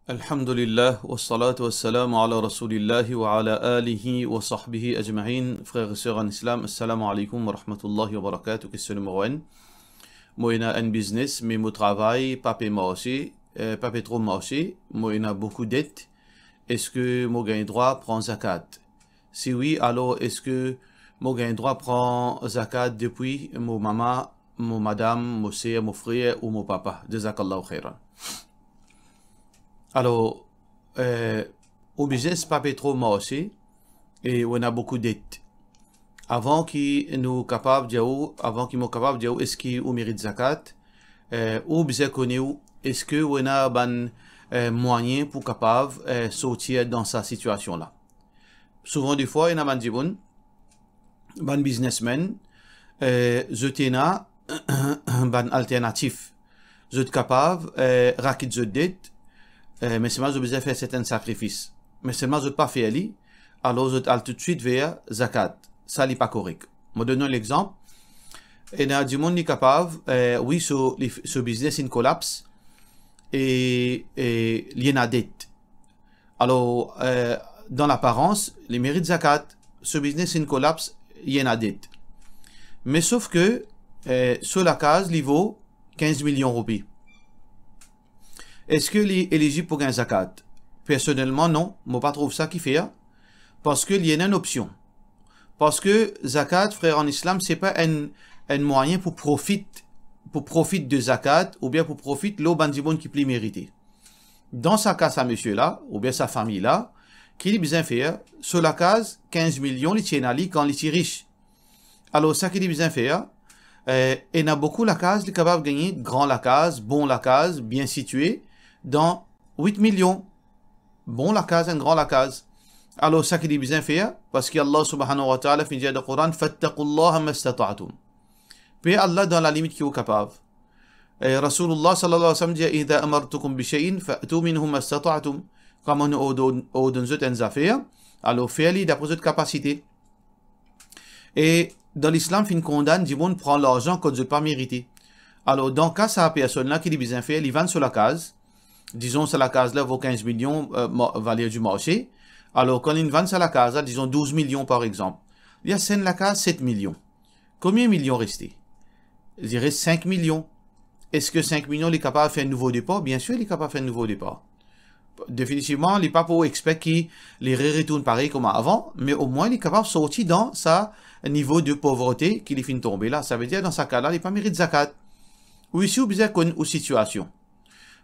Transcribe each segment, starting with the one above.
Alhamdulillah, wa salatu wa salam ala rasulillahi wa ala alihi wa sahbihi ajma'in. Frères et sœurs en islam, assalamu alaikum wa rahmatullahi wa barakatuh. Question numéro 1. Moi, j'ai un business, mais mon travail, pas marché, pas trop marché. Moi, j'ai beaucoup de dettes. Est-ce que mon gain droit prend zakat? Si oui, alors est-ce que mon gain droit prend zakat depuis mon maman, mon madame, mon sœur, mon frère ou mon papa? Jazakallahu khairan. Alors, au business, pas trop marché et on a beaucoup de dettes. Avant qu'ils nous capables de dire, est-ce qu'ils méritent zakat, ou bien est-ce que on a ban moyen pour capable sortir dans sa situation là. Souvent des fois, il y a ban businessmen, je tena ban alternatif, je capable raquer de dette. Mais seulement je besoin faire certains sacrifices. Mais seulement je pas faire li, alors je vais tout de suite vers zakat. Ça n'est pas correct. Je donne l'exemple. Et dans du monde qui est capable, oui, ce business in collapse et il y a une dette. Alors, dans l'apparence, les mérites zakat, ce business in collapse, il y a une dette. Mais sauf que sur la case, il vaut 15 millions de roupies. Est-ce qu'il est éligible pour un zakat? Personnellement, non. Moi, pas trouve ça qui fait. Parce qu'il y a une option. Parce que zakat, frère en islam, c'est pas un moyen pour profiter de zakat, ou bien pour profiter l'eau bandibon qui plus mérité. Dans sa case à monsieur là, ou bien sa famille là, qu'il est besoin faire, sur la case, 15 millions, il tient à lui quand il est riche. Alors, ça qu'il est besoin faire, et il y a beaucoup la case, il est capable de gagner grand la case, bon la case, bien situé, dans 8 millions. Bon la case, un grand la case. Alors, ça qu'il est besoin faire, parce qu'Allah subhanahu wa ta'ala finit dans le Coran, fattaqullaha mastata'tum. Puis Allah dans la limite qui est capable. Et Rasulullah sallallahu alayhi wa sallam dit, idha amartukum bi shay'in, fa'tu minhum mastata'tum. Comme on ordonne une affaire, alors faites-le d'après votre capacité. Et dans l'islam, fin condamne, dit bon, prend l'argent que vous n'avez pas mérité. Alors, dans le cas, ça personne-là qui est besoin faire, il vend sur la case. Disons, sur la case-là, vaut 15 millions, valeur du marché. Alors, quand il vend sur la case, disons 12 millions par exemple. Il y a scène la case, 7 millions. Combien de millions restés? Il reste 5 millions. Est-ce que 5 millions, il est capable de faire un nouveau départ? Bien sûr, il est capable de faire un nouveau départ. Définitivement, il n'est pas pour expect qu'il les retourne pareil comme avant, mais au moins, il est capable de sortir dans sa niveau de pauvreté qu'il est fin de tomber là. Ça veut dire, dans ce cas-là, il n'est pas mérite zakat. Ou ici, vous avez une situation.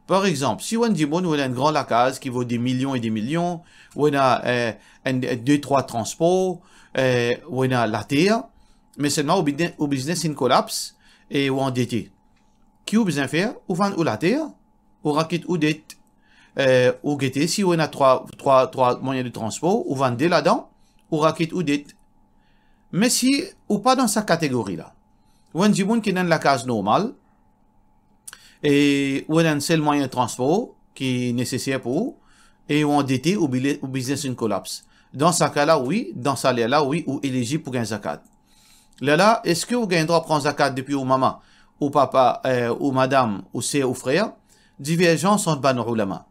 Par exemple, si on dit bon, on a une grande case qui vaut des millions et des millions, on a 2-3 transports, on a la terre, mais seulement au business in collapse et ou endetté. Qui vous besoin faire? Ou vendre ou la terre, ou raquette ou dette, ou guetter, si on a trois moyens de transport, ou vendre là-dedans, ou raquette ou dette. Mais si, ou pas dans sa catégorie là, on dit bon qui est dans la case normale, et on a un seul moyen de transport qui est nécessaire pour vous, et on endetté au business in collapse. Dans ce cas-là, oui. Dans ce cas-là, oui, ou éligible pour un zakat. Là, est-ce que vous gagnez droit à prendre zakat depuis ou maman, ou papa, ou madame, ou sœur, ou frère? Divergence entre ban ulama.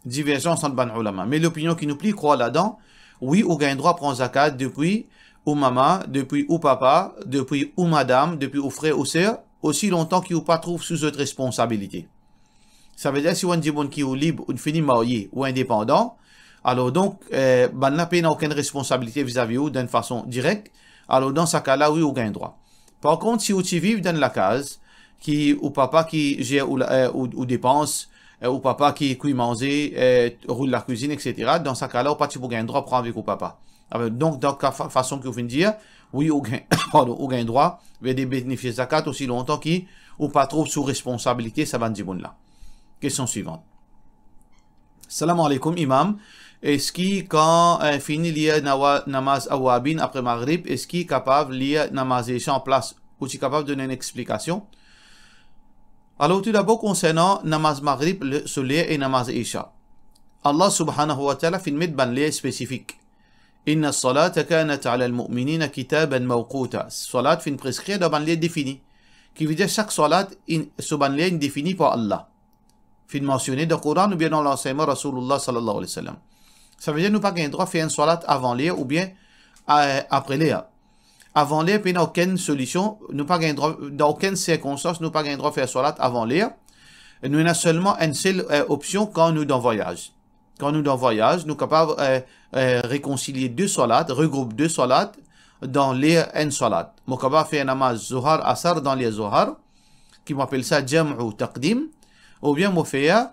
Divergence entre ban ulama. Mais l'opinion qui nous plie croit là-dedans, oui, vous gagnez droit à prendre zakat depuis ou maman, depuis ou papa, depuis ou madame, depuis ou frère, ou sœur, aussi longtemps qu'il ne pas trouve sous votre responsabilité. Ça veut dire si on dit bon qui est libre, ou fini marié ou indépendant, alors donc, ben n'a pas aucune responsabilité vis-à-vis ou d'une façon directe, alors dans ce cas-là, oui, on gagne droit. Par contre, si vous vivez dans la case, ou papa qui gère ou dépense, ou papa qui cuit manger, roule la cuisine, etc., dans ce cas-là, pas si vous gagnez droit prendre avec ou papa. Alors, donc, dans la façon que vous venez de dire, oui, on gagne droit, mais des bénéfices zakat aussi longtemps qui ou pas trop sous responsabilité, ça va dire bon là. Question suivante. Salam alaikum, imam. Est-ce qu'il, quand finit lire namaz awabin après maghrib, est-ce qu'il est capable de lire namaz isha en place? Ou est-il capable de donner une explication? Alors, tout d'abord, concernant namaz maghrib, le soleil et namaz isha. Allah subhanahu wa ta'ala fait une ban lire spécifique. Inna salata kanat ala al-mu'minina kitaban mawquta. Salat fin prescrit dans ban lire défini. Qui veut dire chaque salat, ce ban lire est défini par Allah. fin mentionné dans le Coran ou bien dans l'enseignement Rasulullah sallallahu alayhi wa sallam. Ça veut dire nous pas gain droit faire une salat avant l'air ou bien après l'air. Avant l'air, puis il n'y a aucune solution, nous pas gain droit, dans aucune circonstance, nous pas gain droit faire salat avant l'air. Nous avons seulement une seule option quand nous dans voyage. Quand nous dans voyage, nous sommes capables de réconcilier deux salats, regrouper deux salats dans les une salat. Nous sommes capables de faire namaz Zuhar Asar dans les Zuhar, qui m'appelle ça Jam'u Taqdim, ou bien nous faire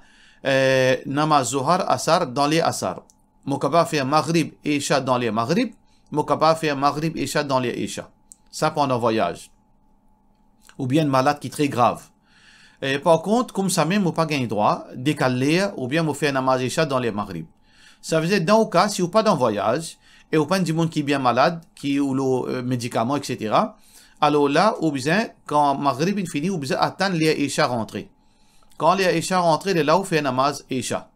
namaz Zuhar Asar dans les Asar. Nous sommes capables de faire Maghrib et Isha dans les Maghrib, nous sommes capables de faire Maghrib et Isha dans les Isha. Ça pendant voyage. Ou bien une malade qui est très grave. Et par contre, comme ça même, vous pas gagné droit, décaler, ou bien vous faire namaz Isha dans les Maghrib. Ça veut dire, dans le cas, si vous pas dans voyage, et vous pas du monde qui est bien malade, qui ou le médicament, etc., alors là, vous besoin, quand Maghrib est fini, vous besoin attendre les Isha rentrer. Quand les Isha rentrent, là, vous faites namaz Isha.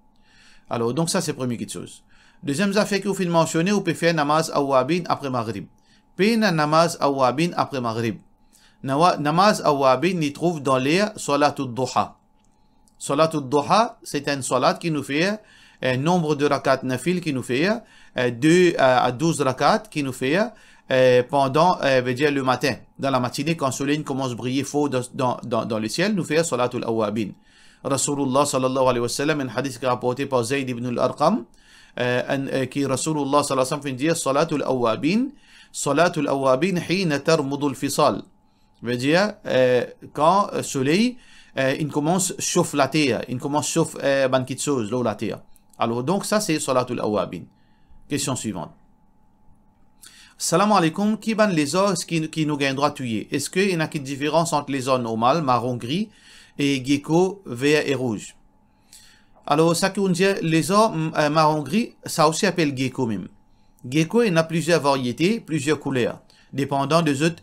Alors, donc ça, c'est la première chose. Deuxième affaire que vous faites mentionner, vous pouvez faire namaz Awabin après Maghrib. Puis, namaz Awabin après Maghrib. Namaz Awabin, il trouve dans les Salatul Duha. Salatul Duha, c'est une salat qui nous fait un nombre de rakat nafil qui nous fait 2 à 12 rakat qui nous fait pendant dire le matin. Dans la matinée, quand le soleil commence à briller fort dans le ciel, nous fait Salatul Awabin. Rasulullah sallallahu alayhi wa sallam, un hadith rapporté par Zayd ibn al-Arqam, qui Rasulullah sallallahu alayhi wa sallam fait dire Salatul Awabin, hina tarmudul fisal. Veut dire, quand le soleil, il commence à chauffer la terre, il commence à chauffer ban quelque chose, l'eau la terre. Alors, donc, ça, c'est Salatul Awabin. Question suivante. Salam alaikum, qui ban les os qui nous gagnent droit tuer? Est-ce qu'il y a une différence entre les os normales, marron-gris, et gecko, vert et rouge? Alors, ça qu'on dit, les os marron-gris, ça aussi appelle gecko même. Gecko, il y a plusieurs variétés, plusieurs couleurs, dépendant des autres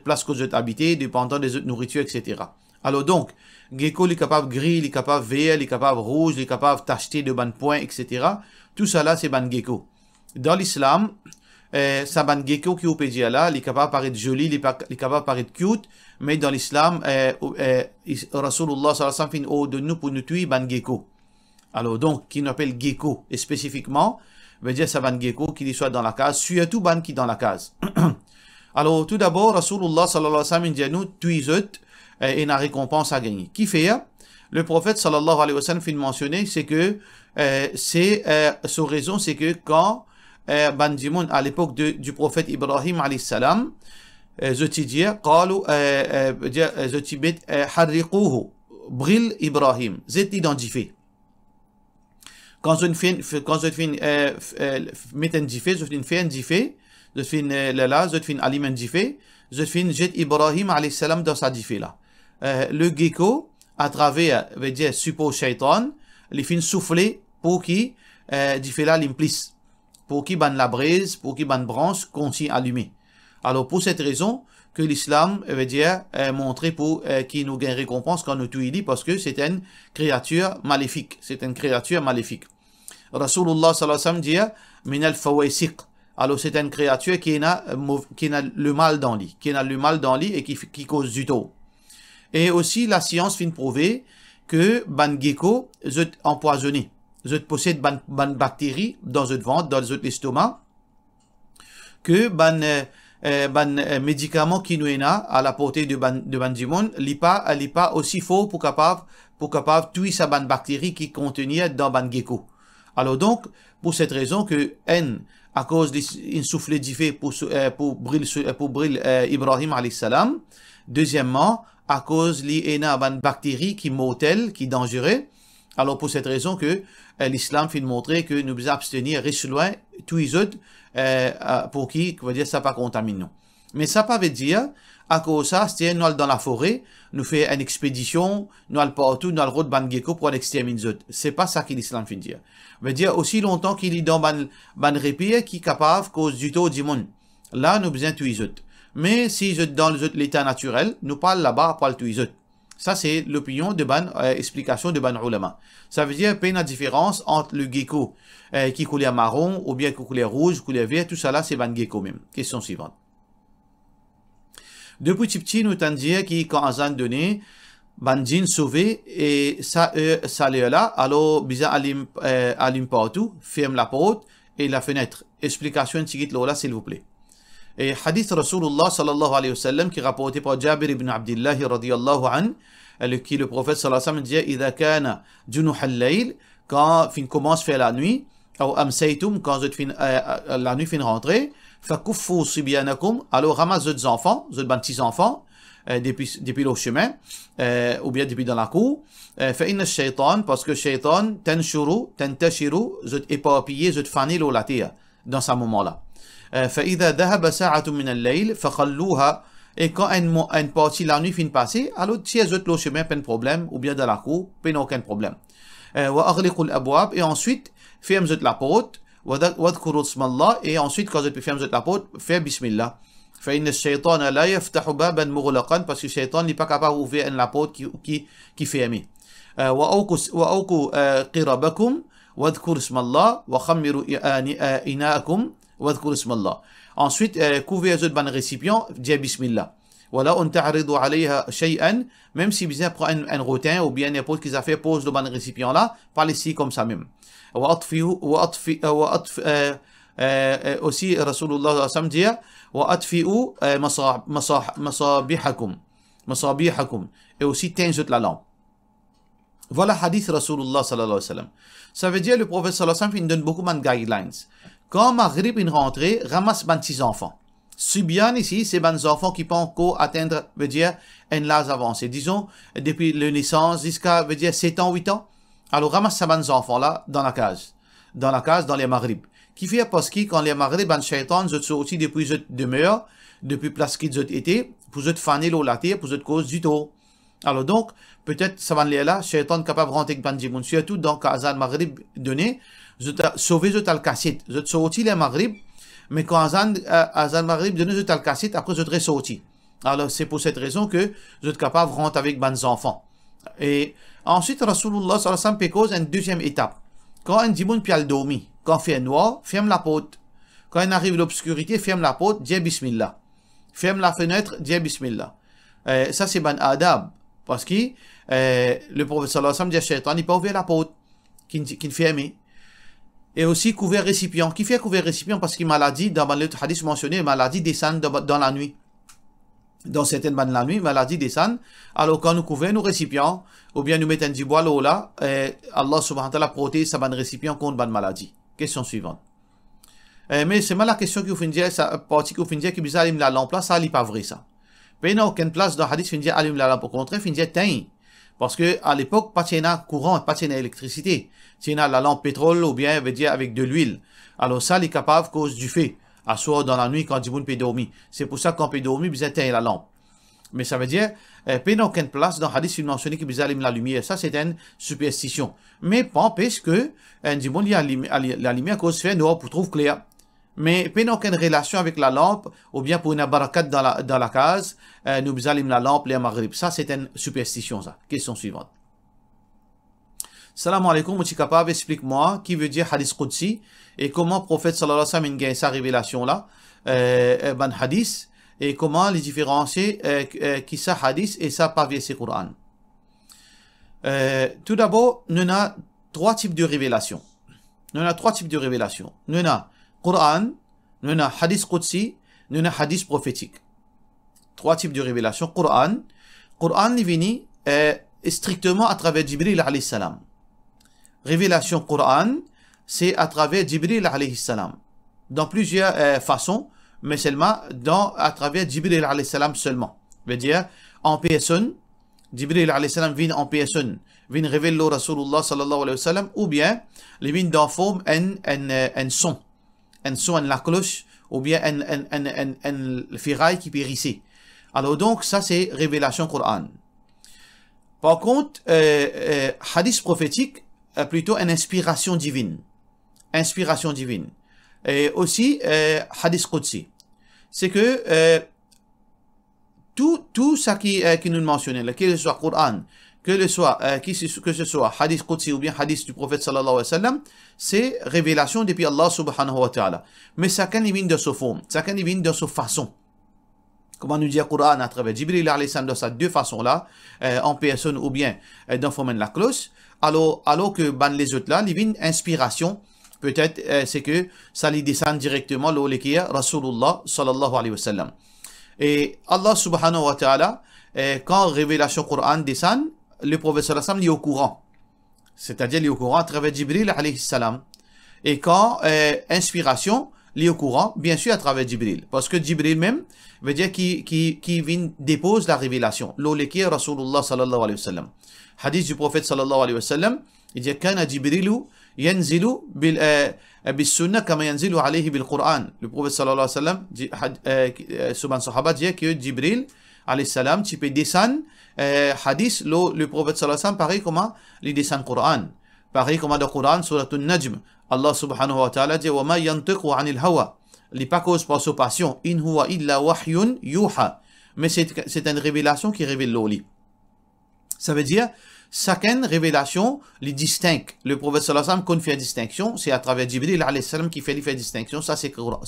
places que vous êtes habitées, dépendant des autres nourritures, etc. Alors donc, gecko, il est capable gris, il est capable vert, il est capable rouge, il est capable tacheté de ban points, etc. Tout ça là, c'est ban gecko. Dans l'islam, ça ban gecko qui au pédia là, il est capable de paraître joli, il est capable de paraître cute, mais dans l'islam, Rasulullah sallallahu alayhi wa sallam fait une de nous pour nous tuer ban gecko. Alors donc, qui nous appelle gecko, et spécifiquement, veut dire ça ban gecko qui soit dans la case, surtout ban qui dans la case. Alors tout d'abord, Rasulullah sallallahu alayhi wa sallam dit à nous, tuisot, et une récompense à gagner. Qui fait? Le prophète sallallahu alayhi wa sallam fait mentionner, c'est que sa raison, c'est que quand Bandimoun, à l'époque du prophète Ibrahim alayhi salam, Zotidia, qalu, Zotibet, harriquhu, bril Ibrahim, zet identifié. Quand je fais mettre un diffé, je fais un diffé, je fais là, je fais un aliment diffé, je fais jet Ibrahim alayhi salam dans sa diffé là. Le gecko, à travers, veut dire, suppose shaitan, les fin souffler pour qui, diffé là, l'implice. Pour qui ban la braise, pour qui ban branche, continue allumée. Alors, pour cette raison, que l'islam, veut dire, montrer pour qui nous gagne récompense quand nous tuons, parce que c'est une créature maléfique. C'est une créature maléfique. Rasulullah sallallahu alayhi wa sallam dit, min al-fawaysiq. Alors, c'est une créature qui a le mal dans lui, et qui cause du tort. Et aussi, la science vient prouver que ban gecko, est empoisonné. Ils possèdent ban bactéries dans votre ventre, dans votre estomac, que ban médicament qui nous est à la portée de ban du monde, n'est pas aussi fort pour capable tuer sa ban bactéries qui contenait dans ban gecko. Alors donc, pour cette raison que à cause d'une soufflée d'ifé pour bril Ibrahim alayhi salam, deuxièmement, à cause d'une bactérie qui est mortelle, qui est dangereuse. Alors pour cette raison que l'islam fait montrer que nous devons abstenir, rester loin, tous les autres, pour qui, veut dire, ça pas contamine nous. Mais ça pas veut dire, à cause de ça, c'est nous allons dans la forêt, nous fait une expédition, nous allons partout, nous allons route ban gecko pour exterminer les autres. C'est pas ça que l'islam fait dire. Veut dire aussi longtemps qu'il est dans ban répire qui est capable, cause du taux du monde. Là, nous besoin tous les autres. Mais si dans l'état naturel, nous parlons là-bas, pas tous les autres. Ça, c'est l'opinion de ban, explication de ban ulama. Ça veut dire, pas une différence entre le gecko qui coulait marron, ou bien qui coulait rouge, coulait vert, tout ça là, c'est ban gecko même. Question suivante. Depuis petit, nous t'en dire qui, quand Azan donné, Banjin sauvé et ça là alors bizarre allume partout, ferme la porte et la fenêtre. Explication tigit là s'il vous plaît. Et hadith Rasulullah sallallahu alayhi wa sallam qui rapporté par Jabir ibn Abdullah radiyallahu an, qui le prophète sallallahu alayhi wa sallam disait idha kana junuh al-layl, quand fin commence faire la nuit, ou amsaytum, quand la nuit fin rentrer, fakuffu sibyanakum, alors ramasse vos enfants, vos petits enfants depuis le chemin, ou bien depuis dans la cour, فإن الشيطان, parce que shaitan tantashiru, vous éparpillé, vous fané la terre dans ce moment-là. فإذا ذهب ساعة من الليل فخلوها, et quand une partie la nuit fin passer, alors si vous êtes le chemin, pas de problème, ou bien dans la cour, pas aucun problème. وأغلقوا الأبواب, et ensuite fermez la porte, واذكروا اسم الله, et ensuite quand vous fermez la porte, faites bismillah. فإن الشيطان لا يفتح بابا مغلقا, parce que le shaitan n'est pas capable d'ouvrir la porte qui fermée. وأوقوا قربكم واذكروا اسم الله وخمروا إناءكم واذكروا اسم الله. Ensuite, couvrez les autres récipients, dites bismillah. Voilà, on ta'aridu alayha shay'an, même si vous prend un rotin ou bien n'importe qui a fait, pose le bon récipient là, parlez ici comme ça même. Aussi, Rasulullah sallam dit, وَأَطْفِئُوا مَصَابِيحَكُمْ, et aussi teins la lampe. Voilà hadith Rasulullah sallallahu alayhi wa sallam. Ça veut dire le prophète sallallahu alayhi wa sallam donne beaucoup de guidelines. Quand Maghrib est rentré, ramasse 26 enfants. Subyan ici, c'est des enfants qui peuvent encore atteindre, veut dire, un âge avancé. Disons, depuis la naissance jusqu'à, veut dire, 7 ans, 8 ans. Alors ramasse ces enfants-là dans la case, dans les Maghrib. Qui fait parce que quand les Maghrib, les shaitan, ils sont aussi depuis cette demeure, depuis place qu'ils ont été, pour cette faner la terre, pour cette cause du tout. Alors donc, peut-être, ça va là, shaitan capable de rentrer avec Bandimoun, surtout dans Azan Maghrib donné, sauver cette al-Kassit, vous sorti les Maghrib, mais quand Azan Maghrib donné cette al-Kassit, après vous êtes sorti. Alors c'est pour cette raison que vous êtes capable de rentrer avec des enfants. Et ensuite, Rasulullah sallallahu alayhi wa sallam cause une deuxième étape. Quand un dimoun puis al dormi, quand il fait noir, ferme la porte. Quand il arrive l'obscurité, ferme la porte, dis bismillah. Ferme la fenêtre, dis bismillah. Ça c'est ban adab. Parce que le prophète sallallahu alayhi wa sallam dit à shaitan, il peut ouvrir la porte, qui ferme. Et aussi couvert récipient. Qui fait couvert récipient parce que maladie, dans le hadith mentionné, maladie descend dans la nuit. Dans certaines bandes de la nuit, maladie descend. Alors quand nous couvrons nos récipients, ou bien nous mettons du bois là, Allah subhanahu wa ta'ala protège sa bande récipient contre bande maladie. Question suivante. Mais c'est mal la question que vous finissez, ça partie que vous finissez que vous allumez la lampe là, ça n'est pas vrai ça. Mais il n'y a aucune place dans le hadith finissez allume la lampe, au contraire, finissez teint. Parce que à l'époque, pas de courant, pas de électricité. Si la lampe pétrole ou bien veut dire avec de l'huile. Alors ça, il est capable cause du fait. À soir dans la nuit quand du monde peut dormir. C'est pour ça qu'on peut dormir, vous éteignez la lampe. Mais ça veut dire, il n'y a aucune place dans le hadith mentionné que vous allumez la lumière. Ça, c'est une superstition. Mais pas empêche que du monde la lumière cause fait noir pour trouver clair. Mais il n'y a aucune relation avec la lampe, ou bien pour une barakat dans la case, nous allumons la lampe, les maghrib. Ça, c'est une superstition, ça. Question suivante. Salam alaikum, je suis capable, explique-moi, qui veut dire hadith Qudsi, et comment le prophète sallallahu alayhi wa sallam gagne sa révélation là, ban hadith, et comment les différencier, qui ça hadith et ça pas verset Coran. Tout d'abord, nous avons 3 types de révélations. Nous avons 3 types de révélations. Nous avons Coran, nous avons hadith Qudsi, nous avons hadith prophétique. 3 types de révélations. Coran est venu strictement à travers Jibril alayhi salam. Révélation Coran, c'est à travers Jibril alayhi salam. Dans plusieurs façons, mais seulement à travers Jibril alayhi salam seulement. Veut dire, en personne, Jibril alayhi salam vient en personne, vient révéler le Rasulullah sallallahu alayhi wa sallam, ou bien, il vient dans forme un son, la cloche, ou bien un ferraille qui périssait. Alors donc, ça c'est révélation Coran. Par contre, hadith prophétique, plutôt une inspiration divine. Inspiration divine. Et aussi, hadith Qudsi. C'est que tout ça qui nous mentionnait, que ce soit Coran, que ce soit hadith Qudsi ou bien hadith du prophète sallallahu alayhi wa sallam, c'est révélation depuis Allah subhanahu wa ta'ala. Mais ça vient de sa forme, ça vient de sa façon. comment nous dire Coran à travers Jibril alayhi salam de ces deux façons-là, en personne ou bien dans le la cloche, alors que les autres là, il y a une inspiration, peut-être c'est que ça lui descend directement le Rasulullah sallallahu alayhi wa sallam. Et Allah subhanahu wa ta'ala, quand révélation Coran descend, le prophète sallallahu alayhi wa sallam est au courant. C'est-à-dire il est au courant à travers Jibril alayhi salam. Et quand inspiration, il est au courant, bien sûr à travers Jibril. Parce que Jibril même veut dire qui vient dépose la révélation. L'oleki Rasulullah sallallahu alayhi wa sallam. Hadith du prophète sallallahu alayhi wa sallam, il dit Kana Jibrilu yanzilu bil sunnah kama yanzilu alayhi bil Qur'an. Le prophète sallallahu alayhi wa sallam, Subhan Sahaba dit que Jibril alayhi salam, tu peux descendre hadith, le prophète sallallahu alayhi wa sallam, pareil comment il descend le Qur'an. Pareil comme dans le Coran, surat An-Najm, Allah subhanahu wa ta'ala dit وَمَا يَنْتِقُ عَنِ الْهَوَى. Il n'est pas cause par sa passion. إِنْ هُوَ إِلَّا وَحْيٌ يُوحَى. Mais c'est une révélation qui révèle l'oli. Ça veut dire, chacune révélation les distingue. Le prophète sallallahu alayhi wa sallam, qu'on fait distinction, c'est à travers Jibril alayhi salam qui fait distinction. Ça c'est Coran,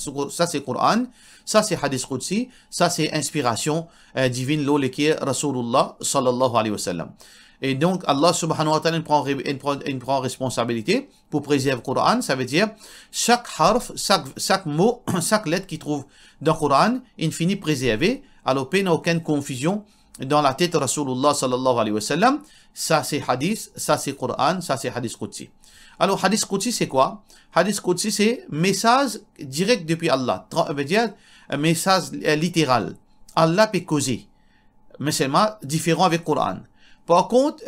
ça c'est Hadith Qudsi, ça c'est inspiration divine, l'oli qui est Rasulullah sallallahu alayhi wa sallam. Et donc, Allah subhanahu wa ta'ala prend responsabilité pour préserver le Coran. Ça veut dire, chaque harf, chaque mot, chaque lettre qui trouve dans le Coran, il finit préservé. Alors, il n'y a aucune confusion dans la tête de Rasulullah sallallahu alayhi wa sallam. Ça c'est hadith, ça c'est Coran, ça c'est hadith Qudsi. Alors, hadith Qudsi c'est quoi? Hadith Qudsi c'est message direct depuis Allah. Ça veut dire, message littéral. Allah peut causer. Mais seulement différent avec Coran. Par contre,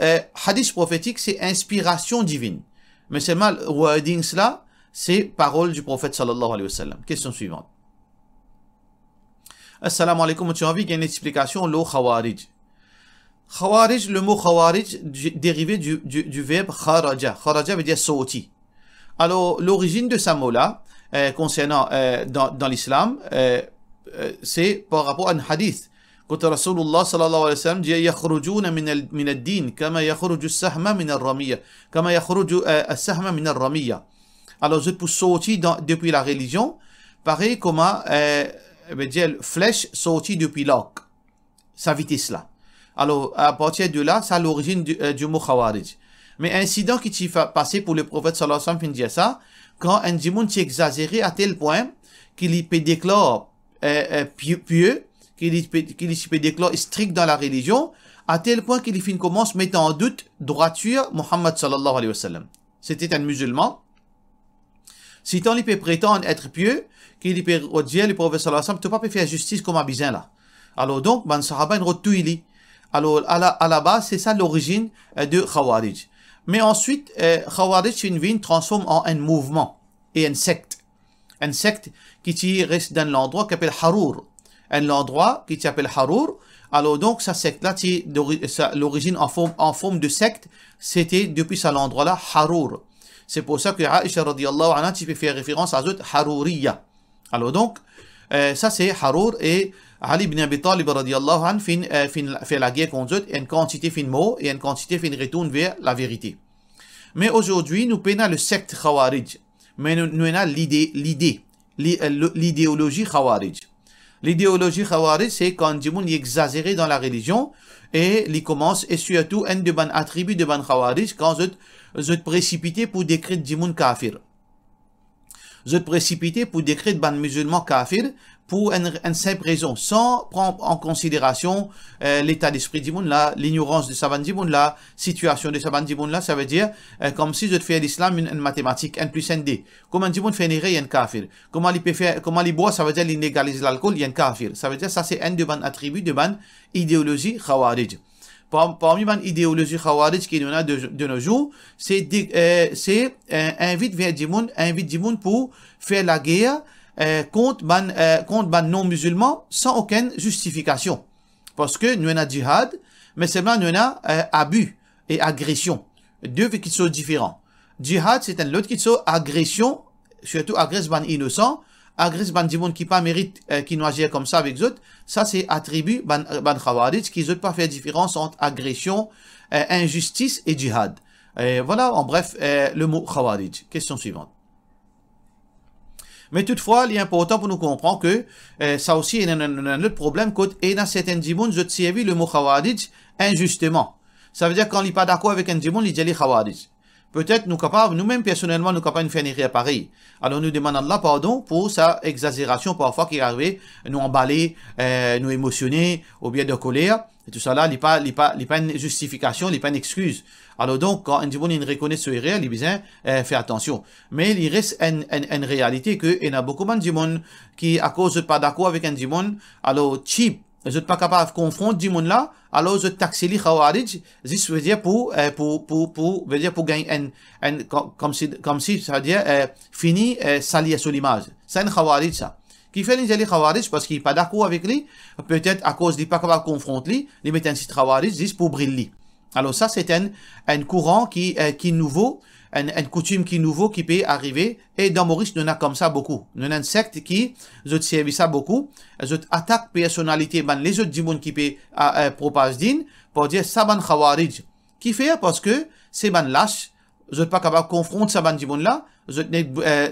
hadith prophétique, c'est inspiration divine. Mais seulement, wording cela, c'est parole du prophète sallallahu alayhi wa sallam. Question suivante. Assalamu alaikum, tu as envie qu'il y ait une explication, le khawarij. Khawarij, le mot khawarij, dérivé du verbe kharaja. Kharaja veut dire sorti. Alors, l'origine de ce mot-là, concernant dans l'islam, c'est par rapport à un hadith. Quand Rasulullah sallallahu alayhi wa sallam dit يخرجون من الدين كما يخرج السهم من الرمية كما يخرج السهم من الرمية. Alors je peux sortir depuis la religion, pareil comment veut dire flèche sortie depuis l'arc, sa vitesse là. Alors à partir de là, c'est l'origine du mot khawarij. Mais incident qui s'est passé pour le prophète sallallahu alayhi wa sallam, dire ça quand un djimoun s'est exagéré à tel point qu'il peut déclarer pieux, qu'il peut déclarer strict dans la religion, à tel point qu'il commence à mettre en doute droiture Muhammad sallallahu alayhi wa sallam. C'était un musulman. Si tant il peut prétendre être pieux, qu'il peut dire le prophète sallallahu alayhi wa sallam, tu ne peux pas faire justice comme un bizin là. Alors donc, ban sahaba une rotuili. Alors à la base, c'est ça l'origine de Khawarij. Mais ensuite, Khawarij, une vie transforme en un mouvement et une secte. Une secte qui reste dans l'endroit qui s'appelle Harour. Un endroit qui s'appelle Harour. Alors donc, sa secte-là, l'origine en forme de secte, c'était depuis cet endroit-là, Harour. C'est pour ça que Aisha radiyallahu anha, tu peux faire référence à l'autre Harouriya. Alors donc, ça c'est Harour et Ali ibn Abi Talib radiyallahu anhu fait la guerre contre eux, une quantité fin mot et une quantité fin retourne vers la vérité. Mais aujourd'hui, nous prenons le secte Khawarij. Mais nous avons l'idéologie Khawarij. L'idéologie Khawarij, c'est quand Djimoun est exagéré dans la religion et il commence, et surtout, un de ban attributs de ban Khawarij, quand vous êtes précipité pour décrire Djimoun kafir. Vous êtes précipité pour décrire ban musulman kafir pour une simple raison, sans prendre en considération l'état d'esprit d'Imoun là, l'ignorance de Saban d'Imoun là, situation de Saban d'Imoun là, ça veut dire comme si je fais l'islam une mathématique, 1 plus 1D. Comment Dimoun fait il y a un kafir. Comment il peut faire, comment il boit, ça veut dire il légalise l'alcool, il y a un kafir. Ça veut dire ça c'est un de ban attribut de ban idéologie Khawarij. Parmi les idéologies Khawarij qui nous a de nos jours, c'est invite vers Dimoun, invite Dimoun pour faire la guerre contre ban non-musulmans sans aucune justification. Parce que nous avons djihad, mais seulement nous avons abus et agression. Deux qui sont différents. Djihad, c'est un autre qui sont agression, surtout agresse ban innocent, agresse ban dimoun qui pas mérite, qui nous agit comme ça avec eux. Ça, c'est attribut ban Khawarij qui ne pas faire différence entre agression, injustice et djihad. Voilà, en bref, le mot Khawarij. Question suivante. Mais toutefois, il est important pour nous comprendre que ça aussi, il y a un autre problème, quand il y a certains djimoun, je servi le mot khawarij injustement. Ça veut dire quand il n'est pas d'accord avec un djimoun, il dit khawarij. Peut-être nous capables, nous-mêmes personnellement, nous capables de faire une erreur pareille. Alors nous demandons Allah pardon pour sa exagération parfois qui arrive, nous emballer, nous émotionner, ou bien de colère. Et tout ça là, il n'est pas une justification, il n'est pas une excuse. Alors donc, quand un djimoun il reconnaît ce erreur, il besoin faire attention. Mais il reste une réalité que il y a beaucoup de djimoun qui, à cause de pas d'accord avec un djimoun, alors cheap, vous n'êtes pas capable de confronter du monde là, alors vous taxez les khawarij, ça veut dire pour gagner comme si, ça veut dire, fini, salir sur l'image. C'est un khawarij, ça. Qui fait les khawarij parce qu'il n'est pas d'accord avec lui, peut-être à cause qu'il n'est pas capable de confronter lui, il met un site khawarij, juste pour briller. Alors ça, c'est un courant qui est nouveau, une coutume qui est nouveau, qui peut arriver. Et dans Maurice, nous en a comme ça beaucoup. Nous en a une secte qui, je servi ça beaucoup. Je attaque personnalité, les autres djimoun qui peut propager din, pour dire ça ban khawarij. Qui fait parce que c'est ban lâche. Je pas capable de confronter ça ban djimoun là. Je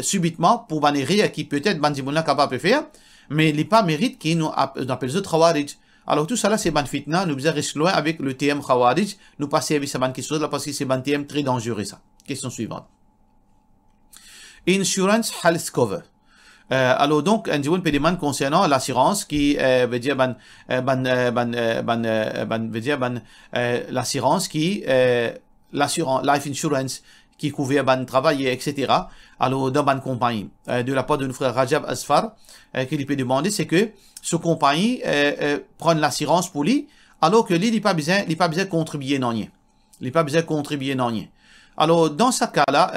subitement pour ban rire qui peut-être ban djimoun là capable de faire. Mais il n'est pas mérite qui nous appelle les autres khawarij. Alors tout ça là c'est ban fitna, nous devons rester loin avec le TM Khawarij, nous passer avec cette question là parce que c'est ban TM très dangereux ça. Question suivante. Insurance health cover. Alors donc un djimoun peut demander concernant l'assurance qui veut dire l'assurance qui l'assurance life insurance qui couvre ban travail etc. Alors dans ban compagnie de la part de notre frère Rajab Asfar qu'il peut demander c'est que ce compagnie prend l'assurance pour lui alors que lui il pas besoin de contribuer non rien. Il pas besoin de contribuer non rien. Alors dans ce cas là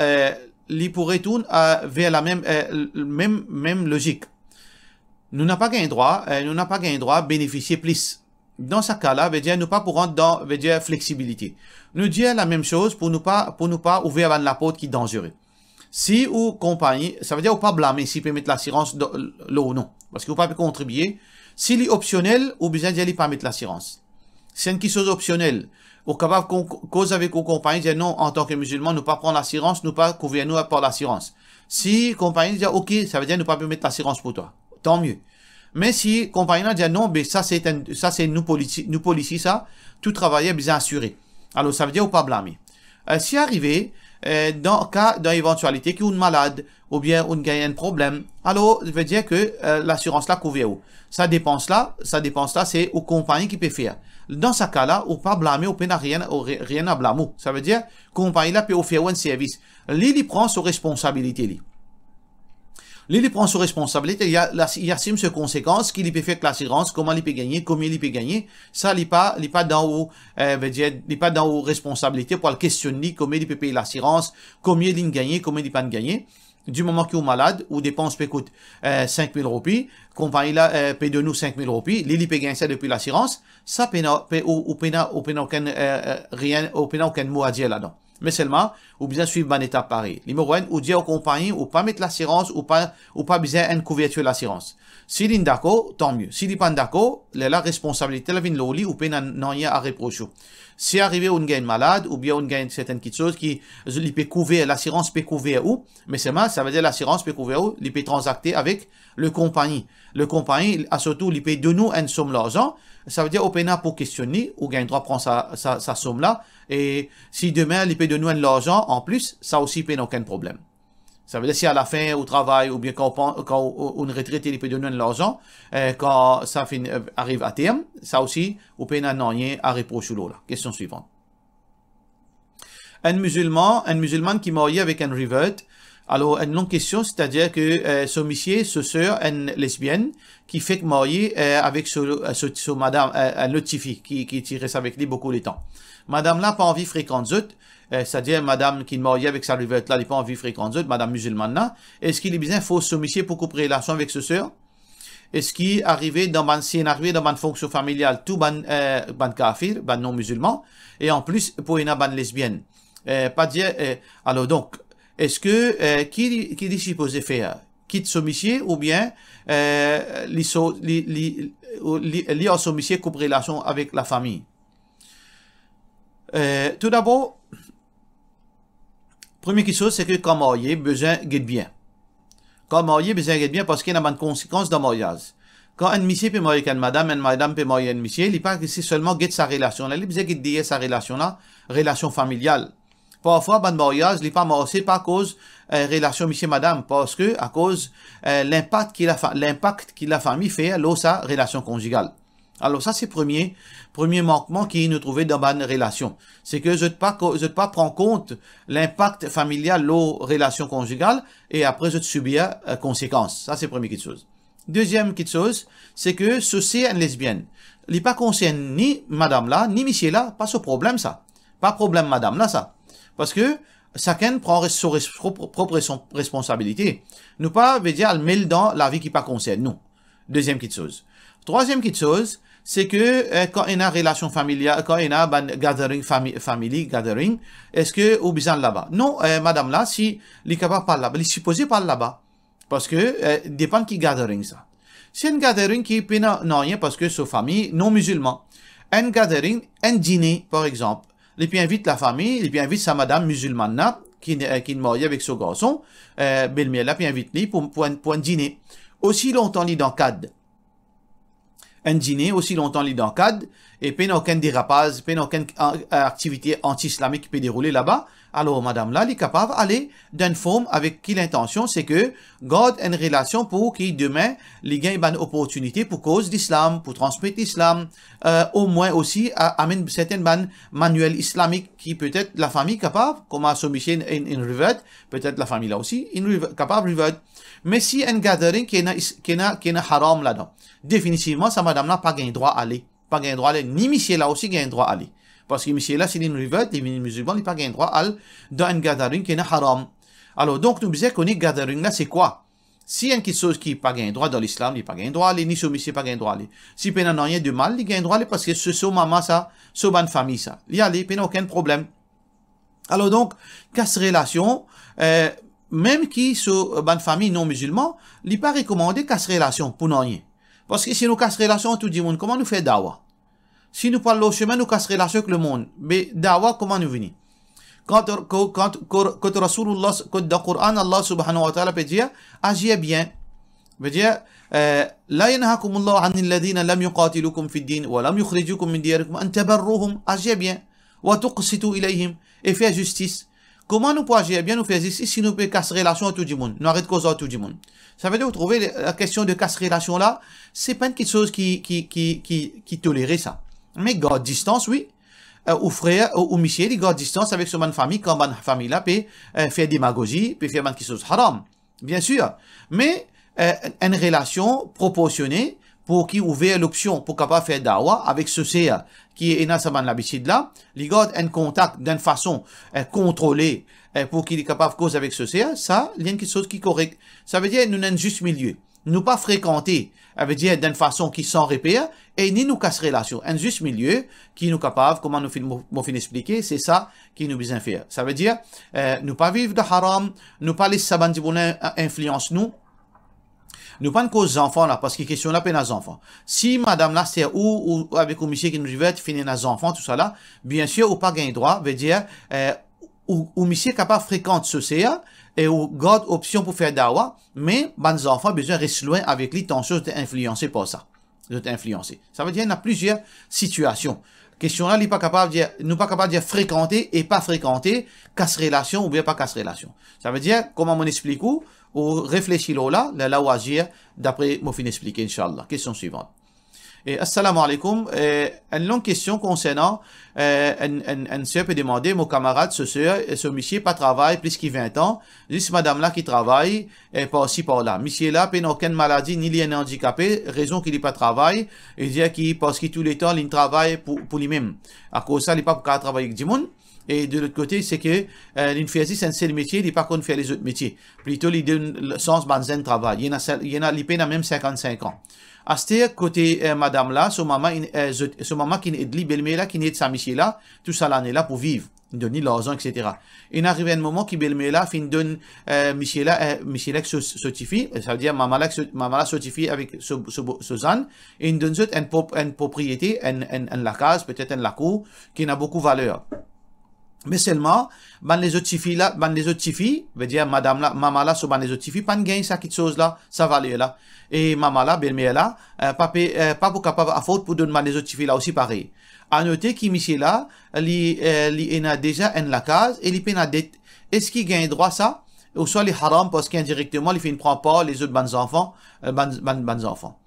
il pourrait tourner vers la même logique. Nous n'avons pas gagné droit à bénéficier plus. Dans ce cas-là, veut dire nous pas pour rentrer dans veut dire flexibilité. Nous dire la même chose pour nous pas ouvrir la porte qui est dangereux. Si ou compagnie, ça veut dire ou pas blâmer si peut mettre l'assurance là ou non, parce que vous pas contribuer. S'il est optionnel, ou besoin d'y aller pas mettre l'assurance. C'est une chose optionnelle. Au capable cause avec vos compagnies dire non en tant que musulman nous pas prendre l'assurance, nous pas couvrir nous par l'assurance. Si compagnie dit ok, ça veut dire nous pas mettre l'assurance pour toi. Tant mieux. Mais si compagnie dit non, ben ça c'est nous policiers ça, tout travailler bien assuré. Alors ça veut dire ou pas blâmer. Si arrivé dans éventualité qu'il y a une malade ou bien on gagne un problème, alors ça veut dire que l'assurance là couvre où. Ça dépense là, c'est aux compagnies qui peut faire. Dans ce cas-là, ou pas blâmer, ou pas rien à blâmer. Ça veut dire compagnie là peut offrir un service. Il prend ses responsabilités. Il prend ses responsabilités. Il y a ses conséquences qu'il peut faire avec l'assurance, comment il peut gagner, combien il peut gagner. Ça, il pas dans aux responsabilités pour le questionner, combien il peut payer l'assurance, combien il gagne, combien il peut gagner. Du moment qu'il est malade, ou dépense peut coûter 5 000 roupies, compagnie là paye de nous 5 000 roupies, il peut gagner ça depuis l'assurance, ça aucun mot à dire là-dedans. Mais seulement, ou bien suivre une étape pareille. Numéro 1, ou dire aux compagnies, ou pas mettre l'assurance, ou pas besoin une couverture de l'assurance. S'il est d'accord, tant mieux. S'il n'est pas d'accord, la responsabilité, la vient de ou pas rien à reprocher. Si arrivé on gagne malade, ou bien on gagne certaines petites choses qui, il peut couvrir, l'assurance peut couvrir où, mais c'est mal, ça veut dire l'assurance peut couvrir où, il peut transacter avec le compagnie. Le compagnie, surtout, il peut donner une somme d'argent, ça veut dire, au pénal pour questionner, ou gagne droit prendre sa somme là, et si demain, il peut donner de l'argent, en plus, ça aussi peut aucun problème. Ça veut dire si à la fin au travail ou bien quand on retraite il peut donner de l'argent, quand ça arrive à terme, ça aussi, au pénal n'a rien à reprocher là. Question suivante. Un musulman qui marié avec un revert, alors une longue question, c'est-à-dire que ce monsieur, ce sœur, une lesbienne, qui fait que marié avec ce madame, un autre fille qui reste avec lui beaucoup de temps. Madame là pas envie fréquente c'est-à-dire madame qui est mariée avec sa reverte là, elle n'a pas envie fréquente madame musulmane là, est-ce qu'il est bien faux ce monsieur pour couper relation avec ce sœur? Est-ce qu'il est arrivé dans une fonction familiale tout ban kafir, ban non musulman, et en plus pour une ban lesbienne? Pas dire, alors donc, est-ce que, qui est supposé faire? Quitte ce monsieur ou bien, li a ce monsieur coupe relation avec la famille? Tout d'abord, première chose, c'est que quand marié, besoin guide bien. Quand marié, besoin d'être bien parce qu'il y a une conséquence de mariage. Quand un monsieur peut marier avec une madame peut marier un monsieur, il n'est pas que c'est seulement guette sa relation là, il besoin de sa relation là, relation familiale. Parfois, ban mariage, il n'est pas marié pas à cause relation monsieur-madame, parce que à cause l'impact que la famille fait à sa relation conjugale. Alors ça, c'est premier manquement qui nous trouvait dans ma relation. C'est que je ne pas prendre compte l'impact familial, aux relations conjugales, et après je te subir conséquences. Ça, c'est première petite chose. Deuxième petite chose, c'est que ceci est une lesbienne. Il n'est pas concerne ni madame là, ni monsieur là, pas ce problème ça. Pas problème madame là, ça. Parce que chacun prend son propre responsabilité. Nous pas veut dire le mêle dans la vie qui pas concerne nous. Deuxième petite chose. Troisième petite chose, c'est que quand il y a une relation familiale, quand il y a un gathering, family gathering, est-ce que au besoin là-bas? Non, madame là, si il est capable de parler là-bas, il est supposé parler là-bas. Parce que dépend qui gathering ça. C'est une gathering qui peut non rien parce que c'est famille non musulman. Un gathering, un dîner par exemple. Il peut invite la famille, il peut invite sa madame musulmane là, qui est mariée avec son garçon, belle-mère là, puis invite lui pour un dîner. Aussi longtemps il est dans le cadre. Un dîner, aussi longtemps il est dans le cadre, et puis il n'y a aucun dérapage, puis il n'y a aucune activité anti-islamique qui peut dérouler là-bas. Alors, madame là, elle est capable d'aller d'une forme avec qui l'intention, c'est que garde une relation pour qu'il demain, les gagne une opportunité pour cause d'islam, pour transmettre l'islam, au moins aussi, amène certaines manuels islamiques qui peut-être la famille capable, comme à Somiché, une revête, peut-être la famille là aussi, capable de revête. Mais si un gathering qui est haram là-dedans, définitivement, ça madame là, pas gain droit à aller. Pas gain droit à aller, ni monsieur là aussi gain droit à aller. Parce que monsieur là, c'est une revête, les musulmans, il pas gain droit à aller dans un gathering qui est haram. Alors, donc, nous disons qu'on est gathering là, c'est quoi? Si il y a quelque chose qui n'est pas gain droit dans l'islam, il n'est pas gain droit à aller, ni sur monsieur pas gain droit à aller. Si il n'y a rien de mal, il gain droit à aller parce que c'est son maman, ça, son bonne famille, ça. Il y a aller, il n'y a aucun problème. Alors, donc, casse relation, même qui sur bonne famille non musulman, il n'est pas recommandé casse relation pour rien. Parce que si nous casse relation, tout le monde, comment nous fait dawa? Si nous parlons au chemin, nous casse relation avec le monde. Mais dawa, comment nous venir? Quand Rasulullah, quand dans le Coran, Allah subhanahu wa ta'ala peut dire, agissez bien. Veut dire, لا ينهاكم الله عن الذين لم يقاتلوكم في الدين ولم يخرجوكم من دياركم أن تبروهم. Agissez bien. وتقسطوا إليهم. Et faire justice. Comment nous pouvons agir bien, nous faire justice si nous pouvons casser relation à tout le monde? Nous arrêtons cause à tout le monde. Ça veut dire, vous trouvez la question de casse relation là, c'est pas quelque chose qui tolérait ça. Mais garde distance, oui. Ou frère, ou monsieur, il garde distance avec son famille, quand ma famille là peut faire démagogie, peut faire quelque chose haram. Bien sûr. Mais, une relation proportionnée pour qui ouvre l'option pour capable faire dawa avec ce CA qui est dans sa l'habitude là, il garde un contact d'une façon contrôlée pour qu'il est capable de cause avec ce CA, ça, il y a quelque chose qui est correct. Ça veut dire, nous n'avons juste milieu. Nous pas fréquenter, ça veut dire d'une façon qui sans repère, et ni nous casse relation. Un juste milieu qui nous capable, comment nous fin expliquer, c'est ça qui nous besoin faire. Ça veut dire, nous pas vivre de haram, nous pas laisser sa influence nous, nous pas une cause enfants là, parce que question là, peine à enfants. Si madame là, c'est ou avec un monsieur qui nous veut finir nos enfants, tout ça là, bien sûr, ou pas gain droit, veut dire, ou monsieur capable fréquente ce CA, et ou garde option pour faire dawa, mais, les enfants besoin de rester loin avec lui, tension de influencer par ça. De t'influencer. Ça veut dire, il y a plusieurs situations. Question là, il n'est pas capable de dire, nous pas capable de dire fréquenter et pas fréquenter, casse relation ou bien pas casse relation. Ça veut dire, comment on explique ou réfléchir là où agir, d'après mon fin expliquer, Inch'Allah. Question suivante. Et assalamu alaikum, une longue question concernant, une sœur peut demander, mon camarade, ce monsieur pas travaille plus qu'il 20 ans, juste madame là qui travaille, par ci, par là. Monsieur là, peut n'a aucune maladie, ni il est handicapé, raison qu'il n'est pas travaille, et dire qu'il, parce qu'il tout le temps, il travaille pour lui-même. À cause de ça, il n'est pas pour travailler avec du monde. Et de l'autre côté, c'est que l'infirmier, c'est un seul métier, il n'est pas qu'on fait les autres métiers. Plutôt, il donne le sens de travail. Il y en a, il même 55 ans. À ce côté, madame là, son maman qui est de belle-mère là, qui est de sa monsieur là, tout ça l'année là pour vivre. Il donne l'argent, etc. Il arrive un moment qui belle-mère là, fin donne, monsieur là qui certifie, ça veut dire maman là certifie avec Suzanne, et il donne une propriété, la case, peut-être la cour, qui a beaucoup de valeur. Mais seulement, les autres filles là, les autres filles, veut dire madame là, maman là, sur les autres filles, pas de gain ça, quelque chose là, ça va aller là. Et maman là, belle-mère là, pas pour capable à faute pour donner les autres filles là aussi pareil. À noter qu'il monsieur là, il a déjà une la case, et il a dette. Est-ce qu'il gagne droit ça? Ou soit les haram parce qu'indirectement, il ne prend pas les autres bons enfants, bons enfants.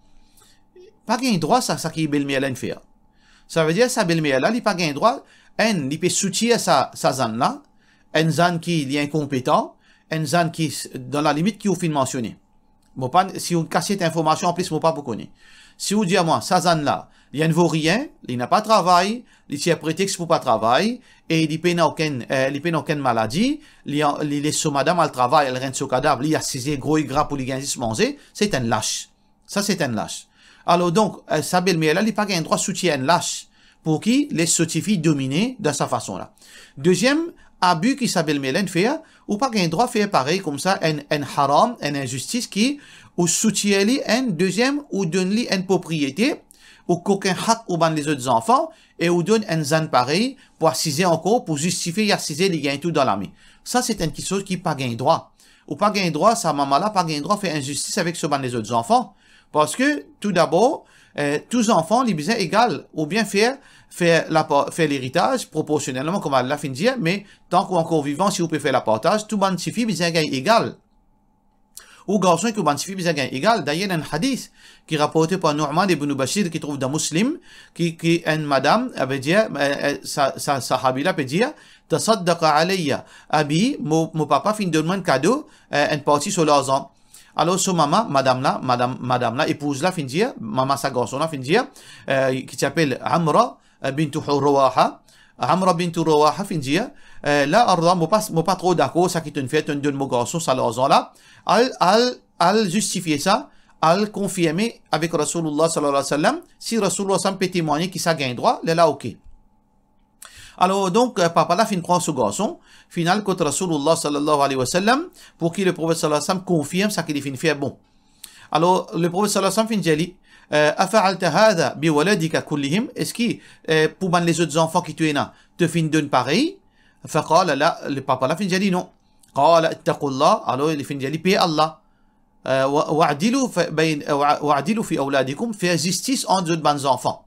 Pas gagne droit ça qui est belle-mère là, fait. Ça veut dire, sa belle-mère là, il pas gagne droit. Il peut soutenir sa zane là, un zane qui est incompétent, un zane qui dans la limite qui vous fin mentionner. Bon, pas, si vous cassez cette information, en plus, moi pas vous connaissez. Si vous dites à moi, sa zane là, il ne vaut rien, il n'a pas de travail, il tient prétexte pour pas travailler, et il n'a aucune maladie, il laisse son madame à le travail, elle rentre sur cadavre, il a saisi gros et gras pour lui gagner se manger, c'est un lâche. Ça, c'est un lâche. Alors donc, sa belle-mère là, il n'a pas un droit de soutien un lâche. Pour qui les certifie dominer de sa façon-là. Deuxième, abus qui s'appelle Mélène fait, ou pas qu'un droit fait pareil comme ça, un haram, une injustice qui, ou soutient un deuxième, ou donne-lui une propriété, ou qu'aucun hak ou ban les autres enfants, et ou donne un zan pareil, pour assiser encore, pour justifier assiser les gains tout dans la main. Ça, c'est une chose qui pas gain droit. Ou pas gain droit, sa maman-là, pas gain droit, fait injustice avec ce ban les autres enfants. Parce que, tout d'abord, tous enfants, les besoins égales, ou bien faire l'héritage proportionnellement, comme Allah fin dire, mais tant qu'on est encore vivant, si vous pouvez faire la partage, tout le monde suffit, besoin égal. Ou garçon que ban suffit, besoin égal. D'ailleurs, un hadith qui est rapporté par Nu'man ibn Bashir, qui trouve dans Muslim, qui une madame, veut dire, sa sahabila peut dire, tasaddaqa alayya, abi, mon papa fin de demander cadeau, une partie sur l'argent. Alors, ce maman, madame là, épouse là, fin dire, maman sa garçon là, fin dire, qui s'appelle Amra bintu Rawaha. Amra bintu Rawaha, fin dire, là, Allah, moi pas trop d'accord, ça qui te fait, tu donnes mon garçon, ça l'argent là. Al justifier ça, al confirmer avec Rasulullah sallallahu alayhi wa sallam, si Rasulullah sallam peut témoigner qu'il ça gagne droit, là, ok. Alors, donc, papa là, fin prend ce garçon, final, contre Rasulullah sallallahu alayhi wa sallam, pour qui le prophète sallallahu alayhi wa sallam confirme ça qu'il fin fait bon. Alors, le prophète sallallahu alayhi wa sallam fin dit, afa'alta hadha bi waladika kullihim, est-ce que, pour les autres enfants qui tu es là, te fin donne pareil? Faqala la, le papa là fin dit non. Qala ittaqullah, alors il fin dit, paix Allah. Wa'adilu fi awladikum, faire justice entre les bons enfants.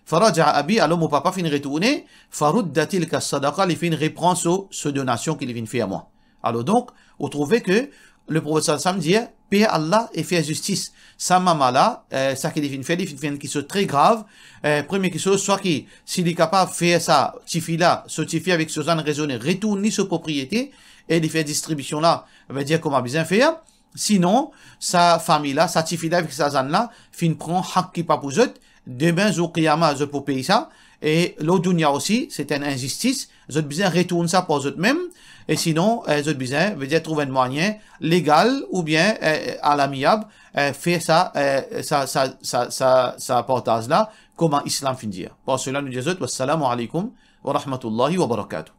Faraja abi, alors mon papa fin retourner, farudda tilka sadaqa, il fin reprendre ce donation qu'il vient faire à moi. Alors donc, vous trouvez que le prophète sallallahu alayhi wa sallam dit, paix Allah et faire justice. Sa maman là, ça qu'il vient faire, il fait quelque chose très grave. Première chose, soit qu'il, s'il est capable de faire ça, tifi là, ce tifi avec ce genre raisonné, retourner sa propriété, et il fait distribution là, veut dire comment bien faire. Sinon, sa famille là, sa tifi là avec sa zane là, fin prend hak qui pas pour eux. Demain, au Qiyamah, je peux payer ça. Et l'autre dunya aussi, c'est une injustice. Je besoin retourner ça pour eux-mêmes. Et sinon, je besoin, veut dire trouver un moyen légal ou bien à l'amiable, faire ça, ça portage là, comment Islam finit. Pour cela, nous disons, wassalamu alaikum wa rahmatullahi wa barakatuh.